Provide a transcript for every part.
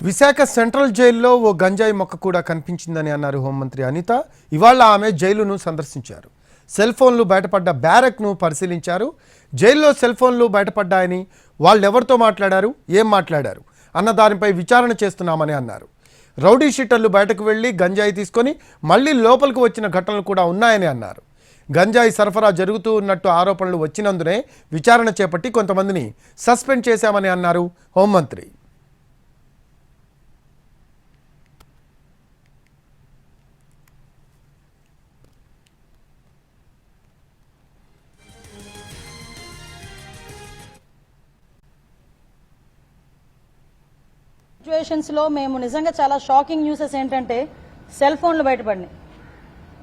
Visakha central జైల్లో ఓ గంజాయి మొక్క కూడా కనిపించిందని అన్నారు హోంమంత్రి అనిత. ఇవాళ ఆమె జైలును సందర్శించారు. సెల్ ఫోన్లు బయటపడ్డ బ్యారక్ను పరిశీలించారు. జైల్లో సెల్ ఫోన్లు బయటపడ్డాయని, వాళ్ళెవరితో మాట్లాడారు, ఏం మాట్లాడారు అన్న దానిపై విచారణ చేస్తున్నామని అన్నారు. రౌడీ షీటర్లు బయటకు వెళ్లి గంజాయి తీసుకొని మళ్లీ లోపలికి వచ్చిన ఘటనలు కూడా ఉన్నాయని అన్నారు. గంజాయి సరఫరా జరుగుతూ ఉన్నట్టు ఆరోపణలు వచ్చినందునే విచారణ చేపట్టి కొంతమందిని సస్పెండ్ చేశామని అన్నారు హోంమంత్రి. సిచ్యువేషన్స్లో మేము నిజంగా చాలా షాకింగ్ న్యూసెస్ ఏంటంటే సెల్ ఫోన్లు బయటపడినాయి.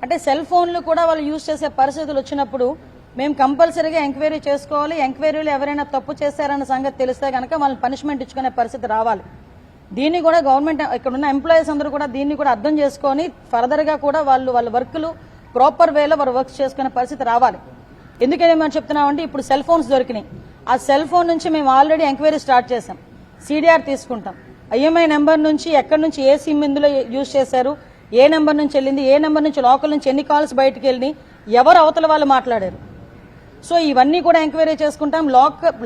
అంటే సెల్ ఫోన్లు కూడా వాళ్ళు యూజ్ చేసే పరిస్థితులు వచ్చినప్పుడు మేము కంపల్సరీగా ఎంక్వైరీ చేసుకోవాలి. ఎంక్వైరీలో ఎవరైనా తప్పు చేశారన్న సంగతి తెలిస్తే కనుక వాళ్ళని పనిష్మెంట్ ఇచ్చుకునే పరిస్థితి రావాలి. దీన్ని కూడా గవర్నమెంట్ ఇక్కడ ఉన్న ఎంప్లాయీస్ అందరూ కూడా దీన్ని కూడా అర్థం చేసుకొని ఫర్దర్గా కూడా వాళ్ళ వర్క్లు ప్రాపర్ వేలో వారు వర్క్ చేసుకునే పరిస్థితి రావాలి. ఎందుకని మేము చెప్తున్నామంటే ఇప్పుడు సెల్ ఫోన్స్ దొరికినాయి. ఆ సెల్ ఫోన్ నుంచి మేము ఆల్రెడీ ఎంక్వైరీ స్టార్ట్ చేసాం. సిడిఆర్ తీసుకుంటాం. ఐఎంఐ నెంబర్ నుంచి ఎక్కడి నుంచి ఏ సిమ్ ఇందులో యూజ్ చేశారు, ఏ నెంబర్ నుంచి వెళ్ళింది, ఏ నెంబర్ నుంచి లోకల్ నుంచి ఎన్ని కాల్స్ బయటకు వెళ్ళినాయి, ఎవరు అవతల వాళ్ళు మాట్లాడారు. సో ఇవన్నీ కూడా ఎంక్వైరీ చేసుకుంటాం.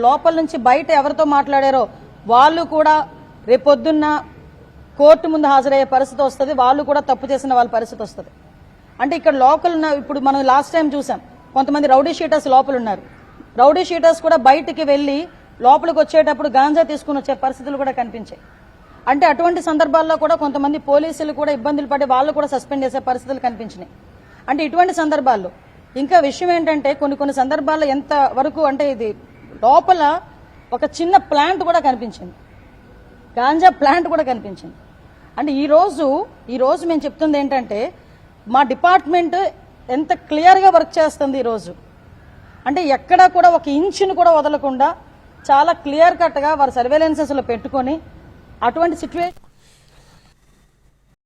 లోపల నుంచి బయట ఎవరితో మాట్లాడారో వాళ్ళు కూడా రేపొద్దున్న కోర్టు ముందు హాజరయ్యే పరిస్థితి వస్తుంది. వాళ్ళు కూడా తప్పు చేసిన వాళ్ళ పరిస్థితి వస్తుంది. అంటే ఇక్కడ లోకల్ ఇప్పుడు మనం లాస్ట్ టైం చూసాం, కొంతమంది రౌడీ షీటర్స్ లోపల ఉన్నారు. రౌడీ షీటర్స్ కూడా బయటికి వెళ్లి లోపలికి వచ్చేటప్పుడు గాంజా తీసుకుని వచ్చే పరిస్థితులు కూడా కనిపించాయి. అంటే అటువంటి సందర్భాల్లో కూడా కొంతమంది పోలీసులు కూడా ఇబ్బందులు పడి వాళ్ళు కూడా సస్పెండ్ చేసే పరిస్థితులు కనిపించినాయి. అంటే ఇటువంటి సందర్భాల్లో ఇంకా విషయం ఏంటంటే కొన్ని సందర్భాల్లో ఎంత వరకు అంటే ఇది లోపల ఒక చిన్న ప్లాంట్ కూడా కనిపించింది, గాంజా ప్లాంట్ కూడా కనిపించింది. అంటే ఈ రోజు మేము చెప్తుంది ఏంటంటే మా డిపార్ట్మెంట్ ఎంత క్లియర్గా వర్క్ చేస్తుంది ఈరోజు. అంటే ఎక్కడా కూడా ఒక ఇంచును కూడా వదలకుండా చాలా క్లియర్ కట్గా వారి సర్వేలెన్సెస్లో పెట్టుకొని అటువంటి సిచ్యువేషన్